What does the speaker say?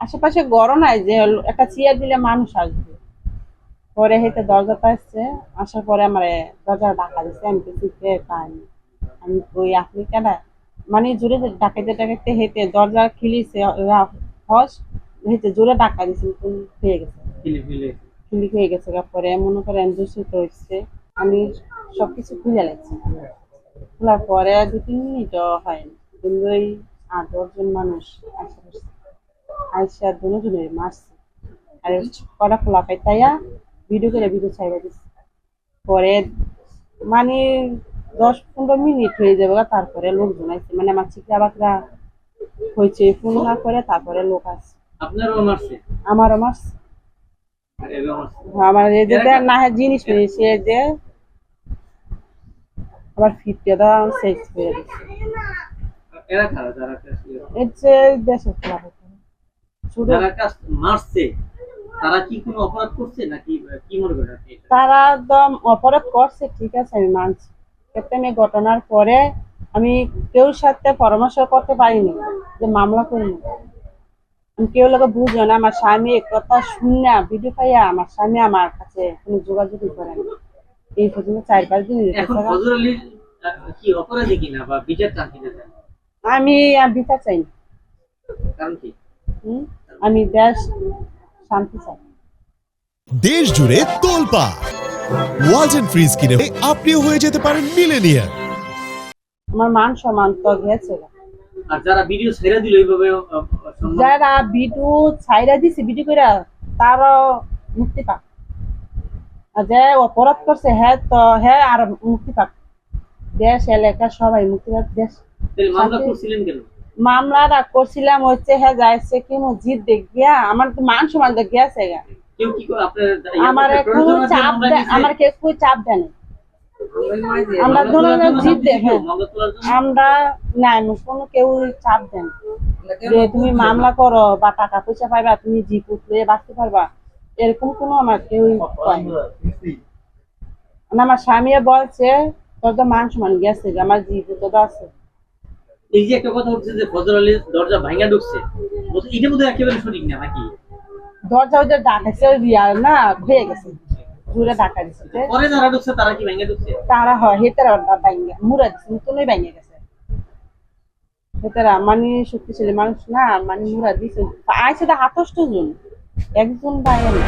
আশেপাশে গরম নাই যে একটা চেয়ার দিলে মানুষ আসবে। পরে হেঁটে দরজাটা আসছে, আসার পরে আমার দরজা ডাকা দিচ্ছে, আমি কিছু পাইনি। আমি ওই আপনি কেন মানে জোরে ডাকাইতে ডাকাইতে হেঁটে দরজা খিলিছে, হস হেঁটে জোরে ডাকা দিচ্ছে, হয়ে গেছে, ক্লিক হয়ে গেছে। পরে মনে করেন দূষিত হচ্ছে, আমি সবকিছু খুলে লাগছি। খোলার পরে 2-3 মিনিটও হয়নি, কিন্তু ওই 8-10 জন মানুষ আশেপাশে আইসা দুজনে মারছে। আর কড়া খোলা পাইতাইয়া ভিডিও করে ভিডিও ছাইড়া দিচ্ছে। পরে মানে 10-15 মিনিট হয়ে যাবে, তারপরে লোকজন আসছে, মানে আমার চিকরা বাকরা হয়েছে, ফোন না করে তারপরে লোক আসছে। আপনারও মারছে? আমারও মারছে। আমার এই যে না জিনিস নিয়েছে, যে আবার ফিরতে দাও সেক্স হয়ে গেছে। এরা কারা যারা এর যে দেশের খেলা যারা কাজ মারছে তারা কি কোনো অপরাধ করছে নাকি কি মনে করেন আপনি? তারা একদম অপরাধ করছে, ঠিক আছে, আমি মানছি। কিন্তু আমি ঘটনার পরে আমি কেউ সাথে পরামর্শ করতে পারিনি যে মামলা করবো। আমি কেউ লোক বুঝো না, আমার স্বামী কথা শুনে ভিডিও পাইয়া আমার স্বামী আমার কাছে কোনো যোগাযোগই করে না। এই পর্যন্ত 4-5 দিন এখন ফজর আলী কি অপরাধী কিনা বা বিচার চান কিনা? আমি বিচার চাই। কারণ কি? আমি দেশ শান্তি চাই। দেশ জুড়ে তোলপাড় ওয়ালটন ফ্রিজ কিনে আপনিও হয়ে যেতে পারেন মিলেনিয়ার। আমার মান সম্মান তো গেছে। আর যারা ভিডিও ছেড়ে দিল এইভাবে, যারা ভিডিও ছাইরা দিছে ভিডিও করে, তারও মুক্তি পাক। আর যে অপরাধ করছে হ্যাঁ তো হ্যাঁ আর মুক্তি পাক, দেশ এলাকা সবাই মুক্তি পাক। দেশ মামলা করছিলেন কেন? মামলাটা করছিলাম হচ্ছে হ্যাঁ যাইছে কি মসজিদ দেখ গিয়া আমার তো মান সম্মান দেখ গিয়াছে। কেউ কি আপনার আমার কোনো চাপ আমার কেউ কোনো চাপ দেয় না। আমরা ধরুন জিত দেখেন, আমরা না কোনো কেউ চাপ দেন যে তুমি মামলা করো বা টাকা পয়সা পাইবা, তুমি জিপ উঠলে বাঁচতে পারবা, এরকম কোনো আমার কেউ আমার স্বামী বলছে তোর তো মান সম্মান গেছে, আমার জিপ তো আছে। এই যে একটা কথা হচ্ছে যে ফজর আলী দরজা ভাঙা ঢুকছে, এটা বোধহয় একেবারে সঠিক না নাকি? দরজা ওই যে ডাকাইছে রিয়াল না হয়ে গেছে, জোরে ডাকা দিচ্ছে। পরে যারা ঢুকছে তারা কি ভাঙা ঢুকছে? তারা হয় হেতারা ভাঙা মুড়া দিচ্ছে, নতুনই ভেঙে গেছে। হেতারা মানে শক্তিশালী মানুষ না, মানে মুড়া দিচ্ছে। আইসে তো 28 জন, একজন বাইরে না।